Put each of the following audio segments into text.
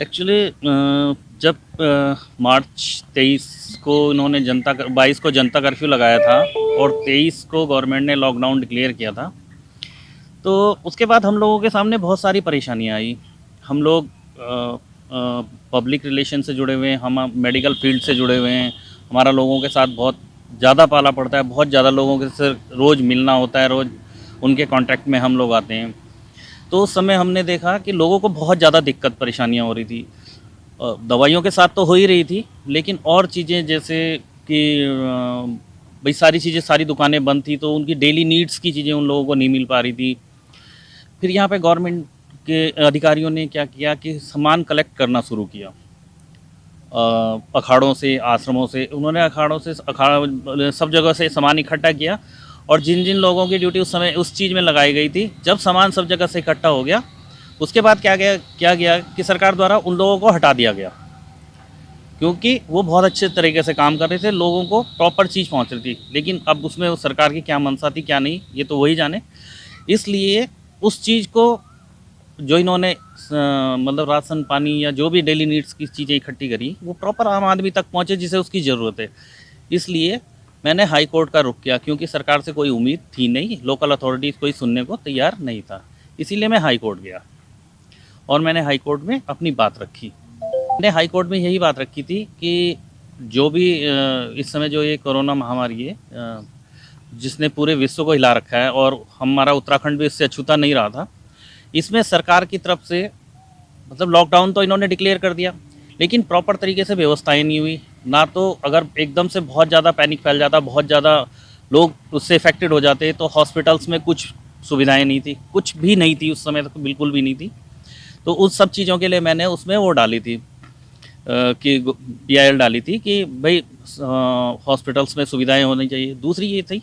Actually जब मार्च 23 को इन्होंने 22 को जनता कर्फ्यू लगाया था और 23 को गवर्नमेंट ने लॉकडाउन डिक्लेयर किया था, तो उसके बाद हम लोगों के सामने बहुत सारी परेशानियां आई। हम लोग पब्लिक रिलेशन से जुड़े हुए हैं, हम मेडिकल फील्ड से जुड़े हुए हैं, हमारा लोगों के साथ बहुत ज़्यादा पाला पड़ता है, बहुत ज़्यादा लोगों के से रोज़ मिलना होता है, रोज़ उनके कांटेक्ट में हम लोग आते हैं। तो उस समय हमने देखा कि लोगों को बहुत ज़्यादा दिक्कत परेशानियाँ हो रही थी। दवाइयों के साथ तो हो ही रही थी, लेकिन और चीज़ें जैसे कि भाई सारी चीज़ें, सारी दुकानें बंद थी, तो उनकी डेली नीड्स की चीज़ें उन लोगों को नहीं मिल पा रही थी। फिर यहाँ पे गवर्नमेंट के अधिकारियों ने क्या किया कि सामान कलेक्ट करना शुरू किया। अखाड़ों से, आश्रमों से, उन्होंने अखाड़ों से अखाड़ा सब जगह से सामान इकट्ठा किया, और जिन जिन लोगों की ड्यूटी उस समय उस चीज़ में लगाई गई थी, जब सामान सब जगह से इकट्ठा हो गया, उसके बाद क्या गया कि सरकार द्वारा उन लोगों को हटा दिया गया, क्योंकि वो बहुत अच्छे तरीके से काम कर रहे थे, लोगों को प्रॉपर चीज़ पहुंच रही थी। लेकिन अब उसमें उस सरकार की क्या मंशा थी क्या नहीं, ये तो वही जाने। इसलिए उस चीज़ को जो इन्होंने मतलब राशन पानी या जो भी डेली नीड्स की चीज़ें इकट्ठी करी, वो प्रॉपर आम आदमी तक पहुँचे जिसे उसकी ज़रूरत है। इसलिए मैंने हाई कोर्ट का रुख किया, क्योंकि सरकार से कोई उम्मीद थी नहीं, लोकल अथॉरिटीज़ कोई सुनने को तैयार नहीं था। इसीलिए मैं हाई कोर्ट गया और मैंने हाई कोर्ट में अपनी बात रखी। मैंने हाई कोर्ट में यही बात रखी थी कि जो भी इस समय जो ये कोरोना महामारी है, जिसने पूरे विश्व को हिला रखा है, और हमारा उत्तराखंड भी इससे अछूता नहीं रहा था, इसमें सरकार की तरफ से मतलब लॉकडाउन तो इन्होंने डिक्लेयर कर दिया, लेकिन प्रॉपर तरीके से व्यवस्थाएं नहीं हुई ना। तो अगर एकदम से बहुत ज़्यादा पैनिक फैल जाता, बहुत ज़्यादा लोग उससे इफेक्टेड हो जाते, तो हॉस्पिटल्स में कुछ सुविधाएं नहीं थी, कुछ भी नहीं थी उस समय तक, बिल्कुल भी नहीं थी। तो उस सब चीज़ों के लिए मैंने उसमें वो डाली थी कि PIL डाली थी कि भाई हॉस्पिटल्स में सुविधाएं होनी चाहिए। दूसरी ये थी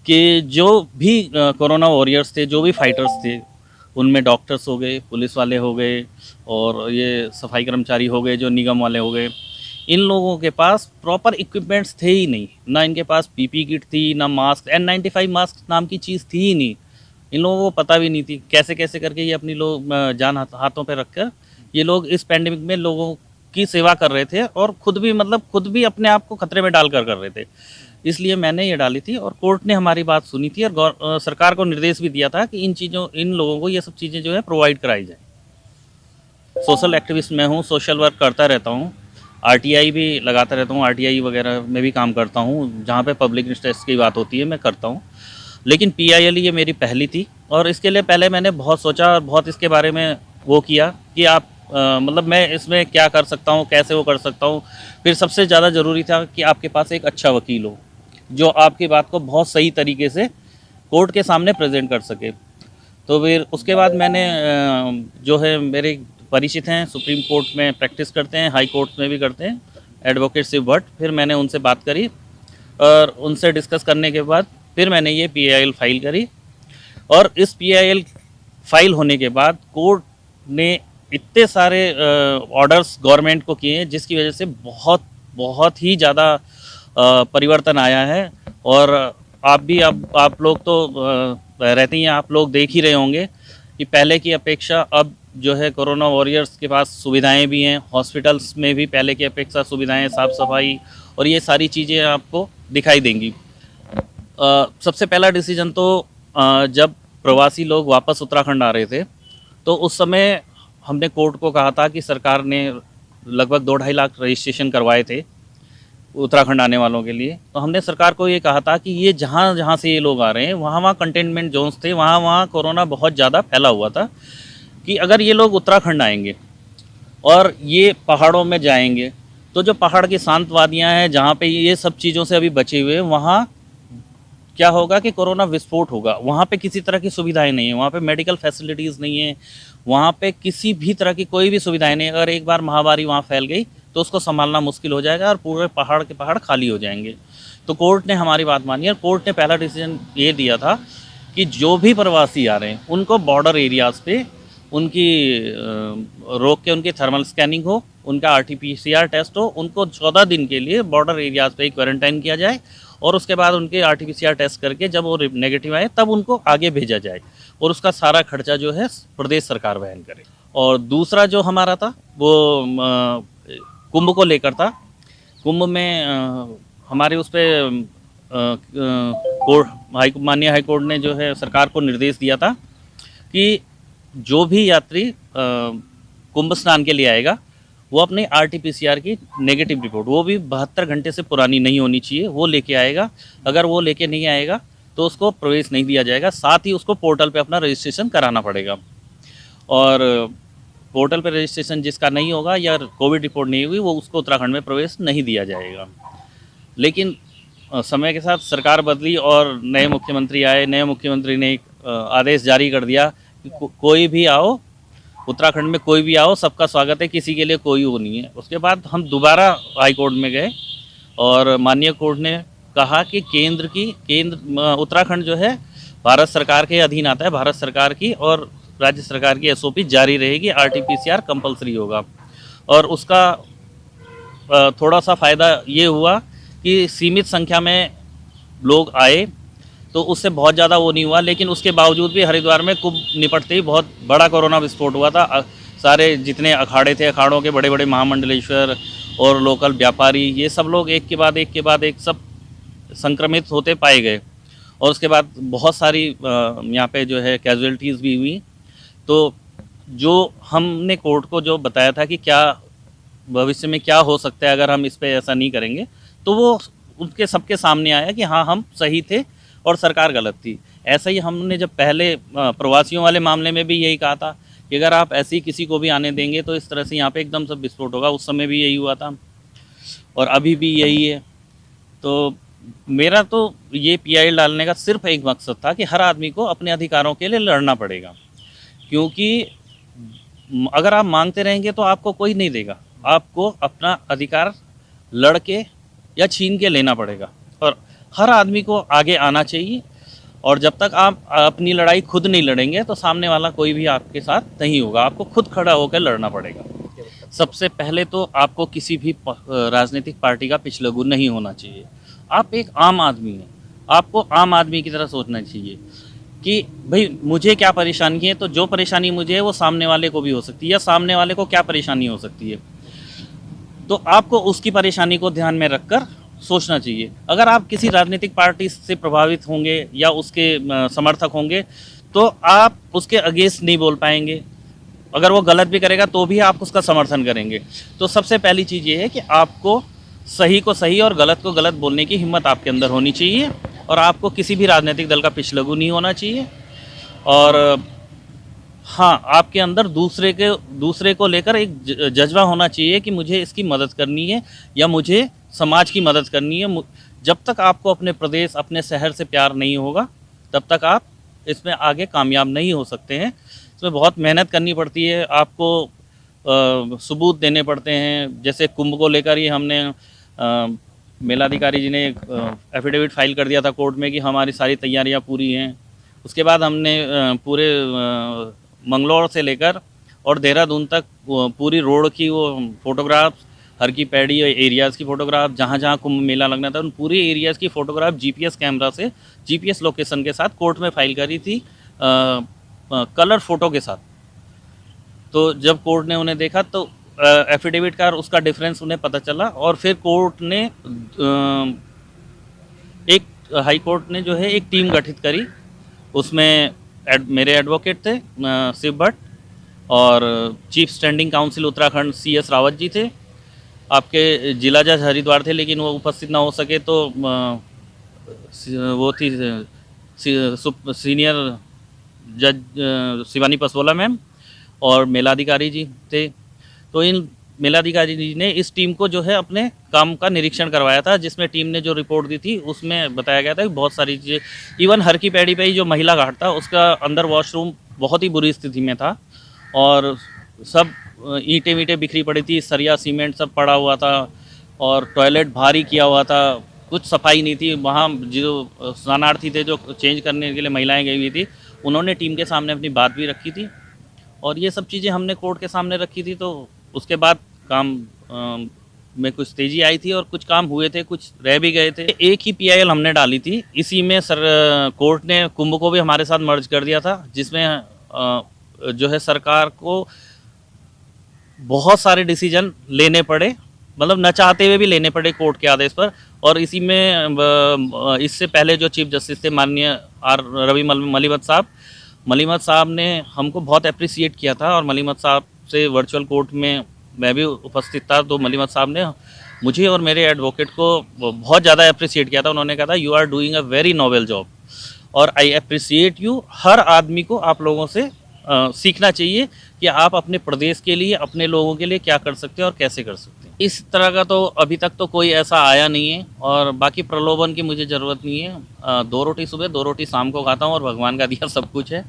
कि जो भी कोरोना वॉरियर्स थे, जो भी फाइटर्स थे, उनमें डॉक्टर्स हो गए, पुलिस वाले हो गए, और ये सफाई कर्मचारी हो गए, जो निगम वाले हो गए, इन लोगों के पास प्रॉपर इक्विपमेंट्स थे ही नहीं। ना इनके पास PP किट थी, ना मास्क, N95 मास्क नाम की चीज़ थी ही नहीं। इन लोगों को पता भी नहीं थी कैसे कैसे करके ये अपनी लोग जान हाथों पे रखकर ये लोग इस पैंडेमिक में लोगों की सेवा कर रहे थे, और खुद भी अपने आप को खतरे में डालकर कर रहे थे। इसलिए मैंने ये डाली थी, और कोर्ट ने हमारी बात सुनी थी, और सरकार को निर्देश भी दिया था कि इन लोगों को ये सब चीज़ें जो है प्रोवाइड कराई जाए। सोशल एक्टिविस्ट मैं हूँ, सोशल वर्क करता रहता हूँ, RTI भी लगाता रहता हूँ, RTI वगैरह में भी काम करता हूँ, जहाँ पे पब्लिक इंटरेस्ट की बात होती है मैं करता हूँ। लेकिन PIL ये मेरी पहली थी, और इसके लिए पहले मैंने बहुत सोचा और बहुत इसके बारे में वो किया कि आप मतलब मैं इसमें क्या कर सकता हूँ, कैसे वो कर सकता हूँ। फिर सबसे ज़्यादा ज़रूरी था कि आपके पास एक अच्छा वकील हो, जो आपकी बात को बहुत सही तरीके से कोर्ट के सामने प्रेजेंट कर सके। तो फिर उसके बाद मैंने जो है मेरे परिचित हैं, सुप्रीम कोर्ट में प्रैक्टिस करते हैं, हाई कोर्ट में भी करते हैं, एडवोकेट शिव भट्ट। फिर मैंने उनसे बात करी, और उनसे डिस्कस करने के बाद फिर मैंने ये PIL फाइल करी। और इस PIL फाइल होने के बाद कोर्ट ने इतने सारे ऑर्डर्स गवर्नमेंट को किए हैं, जिसकी वजह से बहुत बहुत ही ज़्यादा परिवर्तन आया है। और आप भी, अब आप लोग तो रहते ही हैं, आप लोग देख ही रहे होंगे कि पहले की अपेक्षा अब जो है कोरोना वॉरियर्स के पास सुविधाएं भी हैं, हॉस्पिटल्स में भी पहले की अपेक्षा सुविधाएं, साफ़ सफाई और ये सारी चीज़ें आपको दिखाई देंगी। सबसे पहला डिसीजन तो जब प्रवासी लोग वापस उत्तराखंड आ रहे थे, तो उस समय हमने कोर्ट को कहा था कि सरकार ने लगभग 2-2.5 लाख रजिस्ट्रेशन करवाए थे उत्तराखंड आने वालों के लिए। तो हमने सरकार को ये कहा था कि ये जहाँ जहाँ से ये लोग आ रहे हैं, वहाँ वहाँ कंटेनमेंट जोन्स थे, वहाँ वहाँ कोरोना बहुत ज़्यादा फैला हुआ था, कि अगर ये लोग उत्तराखंड आएंगे और ये पहाड़ों में जाएंगे, तो जो पहाड़ की शांत वादियाँ हैं, जहाँ पे ये सब चीज़ों से अभी बचे हुए हैं, वहाँ क्या होगा कि कोरोना विस्फोट होगा। वहाँ पे किसी तरह की सुविधाएं नहीं है, वहाँ पे मेडिकल फैसिलिटीज़ नहीं है, वहाँ पे किसी भी तरह की कोई भी सुविधाएं नहीं है। अगर एक बार महामारी वहाँ फैल गई तो उसको संभालना मुश्किल हो जाएगा, और पूरे पहाड़ के पहाड़ खाली हो जाएंगे। तो कोर्ट ने हमारी बात मानी, और कोर्ट ने पहला डिसीजन ये दिया था कि जो भी प्रवासी आ रहे हैं उनको बॉर्डर एरियाज़ पे उनकी रोक के उनकी थर्मल स्कैनिंग हो, उनका RT-PCR टेस्ट हो, उनको 14 दिन के लिए बॉर्डर एरियाज़ पे क्वारंटाइन किया जाए, और उसके बाद उनके RT-PCR टेस्ट करके जब वो नेगेटिव आए तब उनको आगे भेजा जाए, और उसका सारा खर्चा जो है प्रदेश सरकार वहन करे। और दूसरा जो हमारा था वो कुंभ को लेकर था। कुंभ में हमारे उस पर कोर्ट माननीय हाई कोर्ट ने जो है सरकार को निर्देश दिया था कि जो भी यात्री कुंभ स्नान के लिए आएगा वो अपनी RT-PCR की नेगेटिव रिपोर्ट, वो भी 72 घंटे से पुरानी नहीं होनी चाहिए, वो लेके आएगा। अगर वो लेके नहीं आएगा तो उसको प्रवेश नहीं दिया जाएगा, साथ ही उसको पोर्टल पे अपना रजिस्ट्रेशन कराना पड़ेगा। और पोर्टल पे रजिस्ट्रेशन जिसका नहीं होगा या कोविड रिपोर्ट नहीं हुई वो उसको उत्तराखंड में प्रवेश नहीं दिया जाएगा। लेकिन समय के साथ सरकार बदली और नए मुख्यमंत्री आए। नए मुख्यमंत्री ने एक आदेश जारी कर दिया कि कोई भी आओ, उत्तराखंड में कोई भी आओ, सबका स्वागत है, किसी के लिए कोई वो नहीं है। उसके बाद हम दोबारा हाई कोर्ट में गए और माननीय कोर्ट ने कहा कि उत्तराखंड जो है भारत सरकार के अधीन आता है, भारत सरकार की और राज्य सरकार की SOP जारी रहेगी, RT-PCR कंपलसरी होगा। और उसका थोड़ा सा फ़ायदा ये हुआ कि सीमित संख्या में लोग आए तो उससे बहुत ज़्यादा वो नहीं हुआ। लेकिन उसके बावजूद भी हरिद्वार में कुंभ निपटते ही बहुत बड़ा कोरोना विस्फोट हुआ था। सारे जितने अखाड़े थे, अखाड़ों के बड़े बड़े महामंडलेश्वर और लोकल व्यापारी, ये सब लोग एक के बाद एक सब संक्रमित होते पाए गए। और उसके बाद बहुत सारी यहाँ पे जो है कैजुअलिटीज़ भी हुई। तो जो हमने कोर्ट को जो बताया था कि क्या भविष्य में क्या हो सकता है अगर हम इस पे ऐसा नहीं करेंगे, तो वो उनके सबके सामने आया कि हाँ, हम सही थे और सरकार गलत थी। ऐसा ही हमने जब पहले प्रवासियों वाले मामले में भी यही कहा था कि अगर आप ऐसे ही किसी को भी आने देंगे तो इस तरह से यहाँ पे एकदम सब विस्फोट होगा। उस समय भी यही हुआ था और अभी भी यही है। तो मेरा तो ये PIL डालने का सिर्फ एक मकसद था कि हर आदमी को अपने अधिकारों के लिए लड़ना पड़ेगा, क्योंकि अगर आप मांगते रहेंगे तो आपको कोई नहीं देगा। आपको अपना अधिकार लड़ के या छीन के लेना पड़ेगा और हर आदमी को आगे आना चाहिए। और जब तक आप अपनी लड़ाई खुद नहीं लड़ेंगे तो सामने वाला कोई भी आपके साथ नहीं होगा, आपको खुद खड़ा होकर लड़ना पड़ेगा। सबसे पहले तो आपको किसी भी राजनीतिक पार्टी का पिछलगू नहीं होना चाहिए। आप एक आम आदमी हैं, आपको आम आदमी की तरह सोचना चाहिए कि भाई मुझे क्या परेशानी है, तो जो परेशानी मुझे है वो सामने वाले को भी हो सकती है, या सामने वाले को क्या परेशानी हो सकती है, तो आपको उसकी परेशानी को ध्यान में रखकर सोचना चाहिए। अगर आप किसी राजनीतिक पार्टी से प्रभावित होंगे या उसके समर्थक होंगे तो आप उसके अगेंस्ट नहीं बोल पाएंगे। अगर वो गलत भी करेगा तो भी आप उसका समर्थन करेंगे। तो सबसे पहली चीज़ ये है कि आपको सही को सही और गलत को गलत बोलने की हिम्मत आपके अंदर होनी चाहिए और आपको किसी भी राजनीतिक दल का पिछलगू नहीं होना चाहिए। और हाँ, आपके अंदर दूसरे को लेकर एक जज्बा होना चाहिए कि मुझे इसकी मदद करनी है या मुझे समाज की मदद करनी है। जब तक आपको अपने प्रदेश, अपने शहर से प्यार नहीं होगा तब तक आप इसमें आगे कामयाब नहीं हो सकते हैं। इसमें बहुत मेहनत करनी पड़ती है, आपको सबूत देने पड़ते हैं। जैसे कुंभ को लेकर ही हमने मेलाधिकारी जी ने एफिडेविट फाइल कर दिया था कोर्ट में कि हमारी सारी तैयारियां पूरी हैं। उसके बाद हमने पूरे मंगलौर से लेकर और देहरादून तक पूरी रोड की वो फोटोग्राफ्स, हर की पैड़ी एरियाज़ की फ़ोटोग्राफ, जहाँ जहाँ कुंभ मेला लगना था उन पूरे एरियाज़ की फ़ोटोग्राफ GPS कैमरा से, GPS लोकेशन के साथ कोर्ट में फाइल करी थी कलर फ़ोटो के साथ। तो जब कोर्ट ने उन्हें देखा तो एफिडेविट का उसका डिफरेंस उन्हें पता चला और फिर कोर्ट ने हाई कोर्ट ने जो है एक टीम गठित करी। उसमें मेरे एडवोकेट थे शिव भट्ट और chief standing counsel Uttarakhand CS Rawat ji थे। आपके जिला जज हरिद्वार थे लेकिन वो उपस्थित ना हो सके, तो वो थी सीनियर जज शिवानी पसवाला मैम और मेलाधिकारी जी थे। तो इन मेलाधिकारी जी ने इस टीम को जो है अपने काम का निरीक्षण करवाया था, जिसमें टीम ने जो रिपोर्ट दी थी उसमें बताया गया था कि बहुत सारी चीज़ें, इवन हर की पैड़ी पे ही जो महिला घाट था उसका अंदर वॉशरूम बहुत ही बुरी स्थिति में था और सब ईंटें वींटें बिखरी पड़ी थी, सरिया सीमेंट सब पड़ा हुआ था और टॉयलेट भारी किया हुआ था, कुछ सफाई नहीं थी। वहाँ जो स्नानार्थी थे, जो चेंज करने के लिए महिलाएं गई हुई थी, उन्होंने टीम के सामने अपनी बात भी रखी थी और ये सब चीज़ें हमने कोर्ट के सामने रखी थी। तो उसके बाद काम में कुछ तेज़ी आई थी और कुछ काम हुए थे, कुछ रह भी गए थे। एक ही PIL हमने डाली थी, इसी में कोर्ट ने कुंभ को भी हमारे साथ मर्ज कर दिया था, जिसमें जो है सरकार को बहुत सारे डिसीजन लेने पड़े, मतलब न चाहते हुए भी लेने पड़े कोर्ट के आदेश पर। और इसी में इससे पहले जो चीफ जस्टिस थे माननीय आर रवि मलिमत साहब ने हमको बहुत अप्रिसिएट किया था, और मलिमत साहब से वर्चुअल कोर्ट में मैं भी उपस्थित था, तो मलिमत साहब ने मुझे और मेरे एडवोकेट को बहुत ज़्यादा अप्रिसिएट किया था। उन्होंने कहा था you are doing a very noble job, और आई अप्रिसिएट यू। हर आदमी को आप लोगों से सीखना चाहिए कि आप अपने प्रदेश के लिए, अपने लोगों के लिए क्या कर सकते हैं और कैसे कर सकते हैं। इस तरह का तो अभी तक तो कोई ऐसा आया नहीं है, और बाकी प्रलोभन की मुझे ज़रूरत नहीं है। 2 रोटी सुबह 2 रोटी शाम को खाता हूँ, और भगवान का दिया सब कुछ है।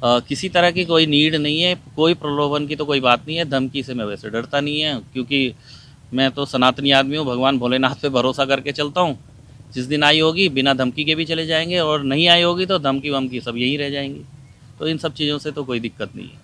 किसी तरह की कोई नीड नहीं है, कोई प्रलोभन की तो कोई बात नहीं है। धमकी से मैं वैसे डरता नहीं है, क्योंकि मैं तो सनातनी आदमी हूँ, भगवान भोलेनाथ पे भरोसा करके चलता हूँ। जिस दिन आई होगी बिना धमकी के भी चले जाएंगे, और नहीं आई होगी तो धमकी वमकी सब यहीं रह जाएंगी। तो इन सब चीज़ों से तो कोई दिक्कत नहीं है।